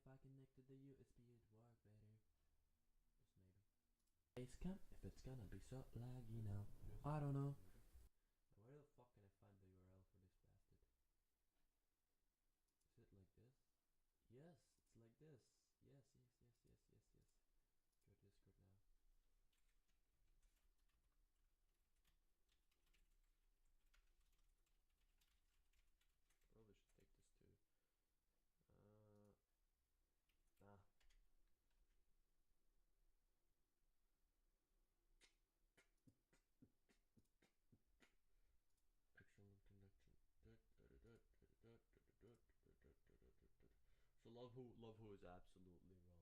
if I connected the USB, it'd work better. Just maybe. If it's gonna be so laggy now, I don't know. Where the fuck can I find the URL for this bastard? Is it like this? Yes, it's like this. Yes, yes, yes, yes, yes, yes. Go to Discord now. Probably should take this too. Nah. Excellent connection. So Lovewho is absolutely wrong.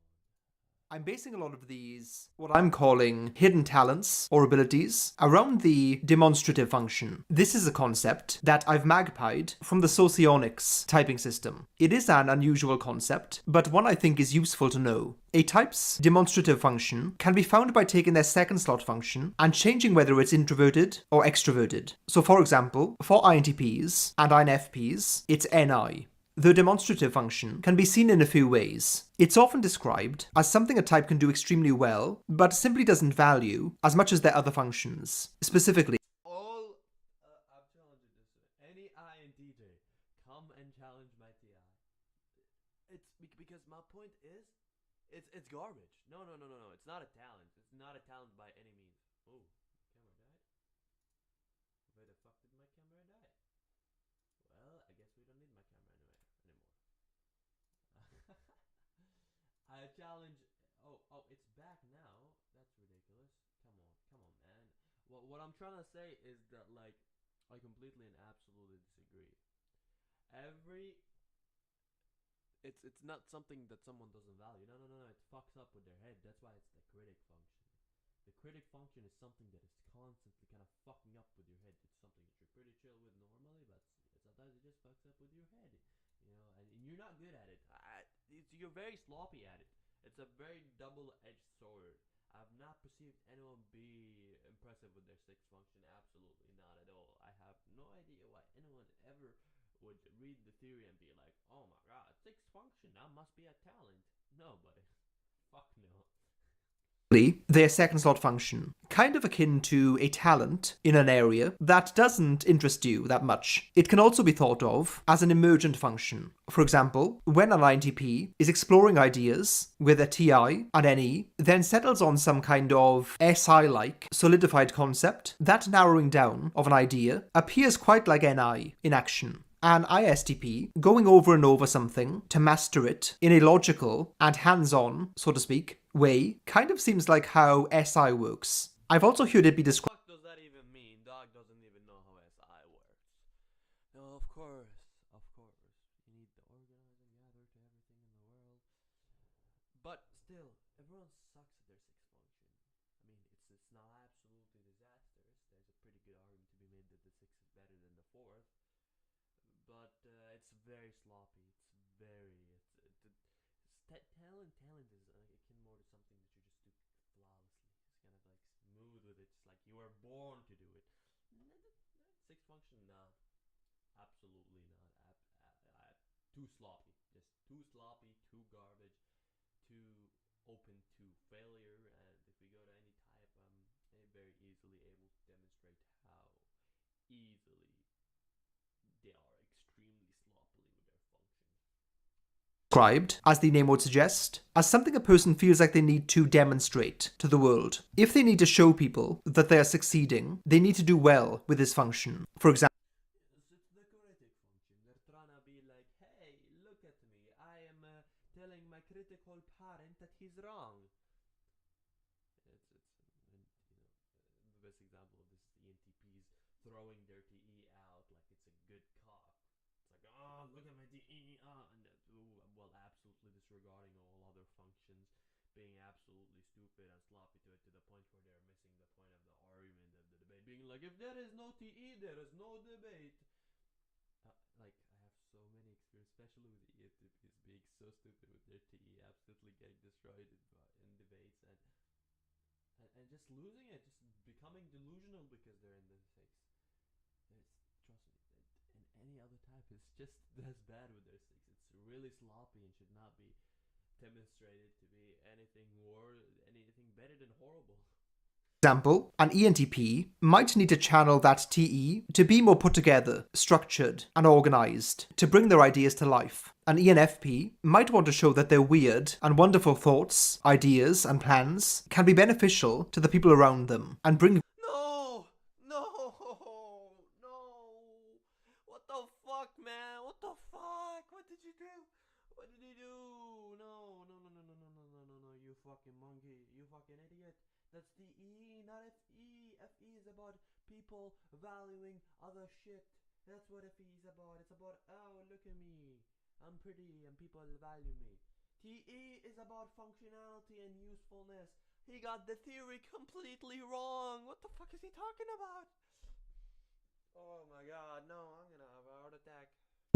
I'm basing a lot of these, what I'm calling hidden talents or abilities, around the demonstrative function. This is a concept that I've magpied from the Socionics typing system. It is an unusual concept, but one I think is useful to know. A type's demonstrative function can be found by taking their second slot function and changing whether it's introverted or extroverted. So for example, for INTPs and INFPs, it's NI. The demonstrative function can be seen in a few ways. It's often described as something a type can do extremely well, but simply doesn't value as much as their other functions. Specifically, I'm challenging this. Any INTJ, come and challenge my TI. It's because my point is, it's garbage. No, no, no, no, no. It's not a talent. It's not a talent by any means. Oh, camera died. Where the fuck did my camera die? Well, I guess we don't need my camera anymore. I challenge. Oh, it's back now. That's ridiculous. Come on, man. What I'm trying to say is that like, I completely and absolutely disagree. Every it's not something that someone doesn't value. No, no, no, no. It fucks up with their head. That's why it's the critic function. The critic function is something that is constantly kind of fucking up with your head. It's something that you're pretty chill with normally, but sometimes it just fucks up with your head. You know, and you're not good at it. You're very sloppy at it. It's a very double-edged sword. I've not perceived anyone be impressive with their sixth function. Absolutely not at all. I have no idea why anyone ever would read the theory and be like, "Oh my god, sixth function, that must be a talent." No, buddy. Fuck no. their second slot function, kind of akin to a talent in an area that doesn't interest you that much. It can also be thought of as an emergent function. For example, when an INTP is exploring ideas with a TI and NE, then settles on some kind of SI-like solidified concept, that narrowing down of an idea appears quite like NI in action. An ISTP going over and over something to master it in a logical and hands-on, so to speak, way kind of seems like how SI works. I've also heard it be described. What does that even mean? Dog doesn't even know how SI works. No, of course, of course. You need to organize and gather to everything in the world. But still, everyone sucks at their sixth function. I mean, it's not absolutely disastrous. There's a pretty good argument to be made that the sixth is better than the fourth, but it's very sloppy. It's very talent is akin more to something that you just do flawlessly. It's kind of like smooth with it. It's like you were born to do it. Sixth function, no, absolutely not. Too sloppy. Just too sloppy. Too garbage. Too open to failure. And if we go to any type, I'm very easily able to demonstrate how easily they are extremely sloppily with their functions. Described, as the name would suggest, as something a person feels like they need to demonstrate to the world. If they need to show people that they are succeeding, they need to do well with this function. For example, It's the critic function. They're trying to be like, hey, look at me. I am telling my critical parent that he's wrong. And, the best example of this is the ENTPs throwing their TE out like it's a good cock. It's like, oh, look at my TE, and well, absolutely disregarding all other functions, being absolutely stupid and sloppy to it to the point where they're missing the point of the argument of the debate, being like, if there is no TE, there is no debate. Like, I have so many experience, especially with the ENTPs being so stupid with their TE, absolutely getting destroyed in debates and just losing it, just becoming delusional because they're in the six. It's, trust me, and any other type is just as bad with their six. It's really sloppy and should not be. demonstrated to be anything better than horrible. Example, an ENTP might need to channel that TE to be more put together, structured, and organized, to bring their ideas to life. An ENFP might want to show that their weird and wonderful thoughts, ideas, and plans can be beneficial to the people around them and bring No, no, no. What the fuck, man? What the fuck? What did you do? What did he do? No, no, no, no, no, no, no, no, no, no. You fucking monkey. You fucking idiot. That's the E, not FE. FE is about people valuing other shit. That's what FE is about. It's about, oh, look at me. I'm pretty and people value me. TE is about functionality and usefulness. He got the theory completely wrong. What the fuck is he talking about? Oh my god, no, I'm gonna have a heart attack.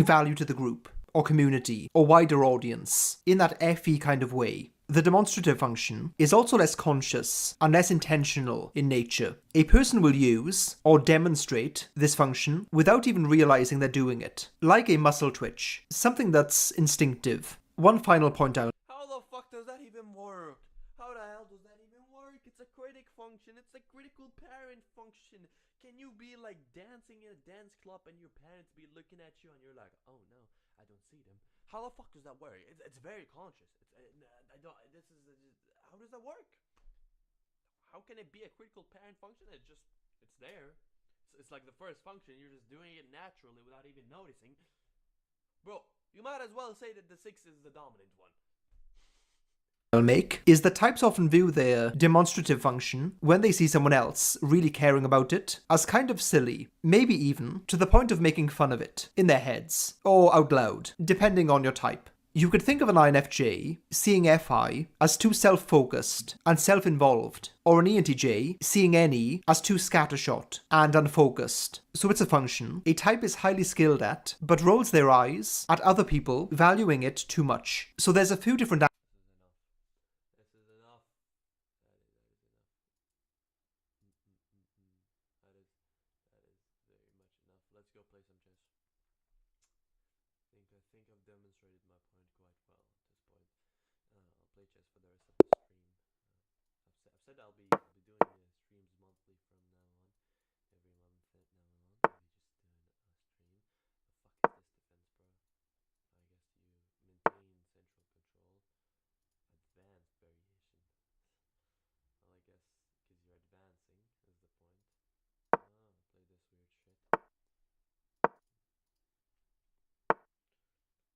value to the group, or community, or wider audience, in that FE kind of way. The demonstrative function is also less conscious and less intentional in nature. A person will use or demonstrate this function without even realizing they're doing it, like a muscle twitch, something that's instinctive. One final point out. How the fuck does that even work? How the hell does that even work? It's a critic function. It's a critical parent function. Can you be like dancing in a dance club and your parents be looking at you and you're like, oh no, I don't see them. How the fuck does that work? It's very conscious. I don't. This is how does that work? How can it be a critical parent function? It's there. It's like the first function. You're just doing it naturally without even noticing. Bro, you might as well say that the 6 is the dominant one. Make is that types often view their demonstrative function when they see someone else really caring about it as kind of silly, maybe even to the point of making fun of it in their heads or out loud, depending on your type. You could think of an INFJ seeing FI as too self-focused and self-involved, or an ENTJ seeing NE as too scattershot and unfocused. So it's a function a type is highly skilled at, but rolls their eyes at other people valuing it too much. So there's a few different This is enough. That is very much enough. Let's go play some chess. I think I've demonstrated my point quite well at this point. I'll play chess for the rest of the stream. I've said I'll be doing streams monthly from now on, every month now on. Maybe just doing a stream. The fuck is this defense, bro? I guess you maintain central control. Advanced variation. Well, I guess because you're advancing is the point.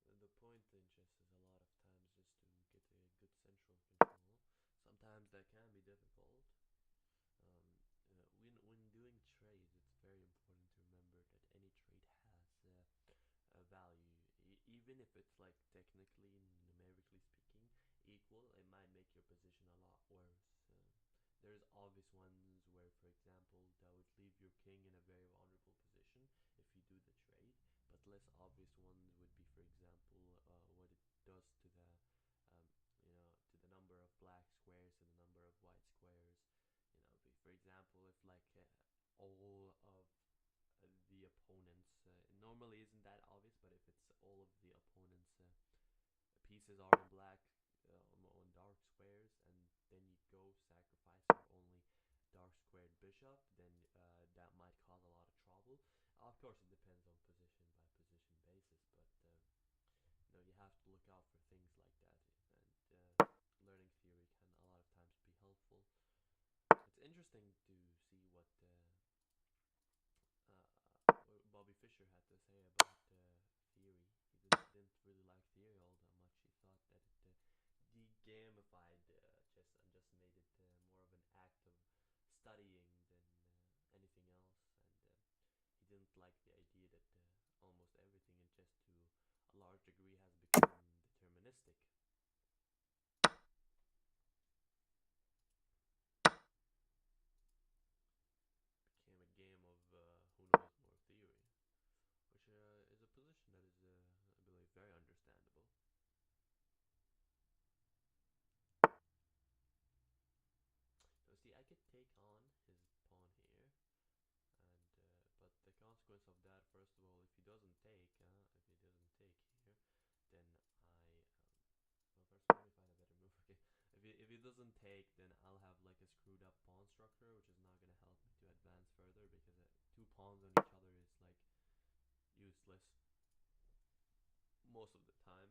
Play this weird shit. The point in chess is a lot of times just to get a good central control. Sometimes that can be difficult. When doing trades, it's very important to remember that any trade has a value. Even if it's like technically, numerically speaking, equal, it might make your position a lot worse. There's obvious ones where, for example, that would leave your king in a very vulnerable position if you do the trade. But less obvious ones would be, for example, what it does to the, um, to the number of black squares and the number of white squares. For example, if like all of the opponents, it normally isn't that obvious, but if it's all of the opponents' pieces are in black on dark squares, and then you go sacrificing only dark squared bishop, then that might cause a lot of trouble. Of course, it depends on position by position basis, but you have to look out for things like that, and learning theory can a lot of times be helpful. It's interesting to see Bobby Fischer had to say about theory. He didn't really like theory all that much. He thought that it de-gamified chess and just made it more of an act of studying than anything else. And he didn't like the idea that almost everything in chess, to a large degree, has become deterministic. Became a game of who knows more theory, which is a position that is, I believe, very understandable. So see, I could take on his pawn here, and but the consequence of that, first of all, if he doesn't take here, then I well, first of all, let me find doesn't take, then I'll have like a screwed up pawn structure, which is not gonna help me to advance further because two pawns on each other is like useless most of the time.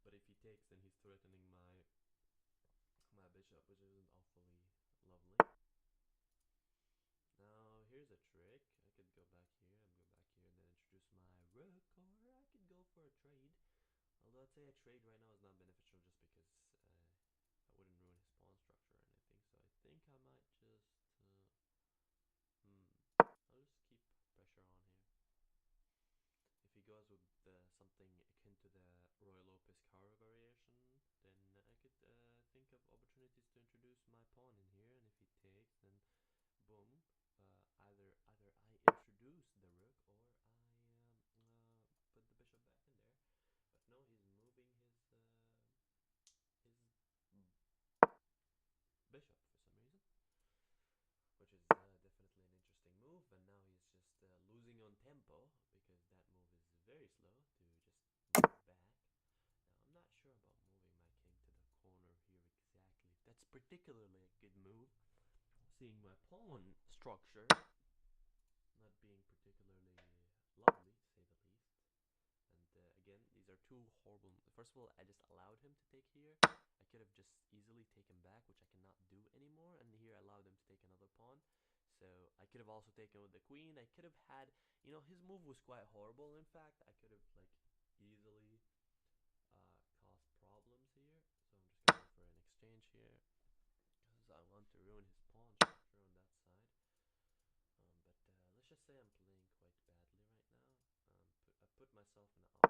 But if he takes, then he's threatening my bishop, which isn't awfully lovely. Now here's a trick. I could go back here, and go back here, and then introduce my rook, or I could go for a trade. Although I'd say a trade right now is not beneficial just because I wouldn't ruin his pawn structure or anything. So I think I might just I'll just keep pressure on here. If he goes with something akin to the Roy Lopez Caro variation, then I could think of opportunities to introduce my pawn in here. And if he takes, then boom. Either I introduce the rook or I put the bishop back in there. But no, he's moving his bishop for some reason, which is definitely an interesting move. And now he's just losing on tempo because that move is very slow to just move back. Now I'm not sure about moving my king to the corner here exactly. That's particularly a good move, seeing my pawn structure not being particularly lovely, to say the least. And again, these are two horrible. First of all, I just allowed him to take here. I could have just easily taken back, which I cannot do anymore. And here I allowed him to take another pawn. So I could have also taken with the queen. I could have had, his move was quite horrible. In fact, I could have like easily caused problems here. So I'm just gonna go for an exchange here because I want to ruin his pawn structure on that side. But let's just say I'm playing quite badly right now. I put myself in an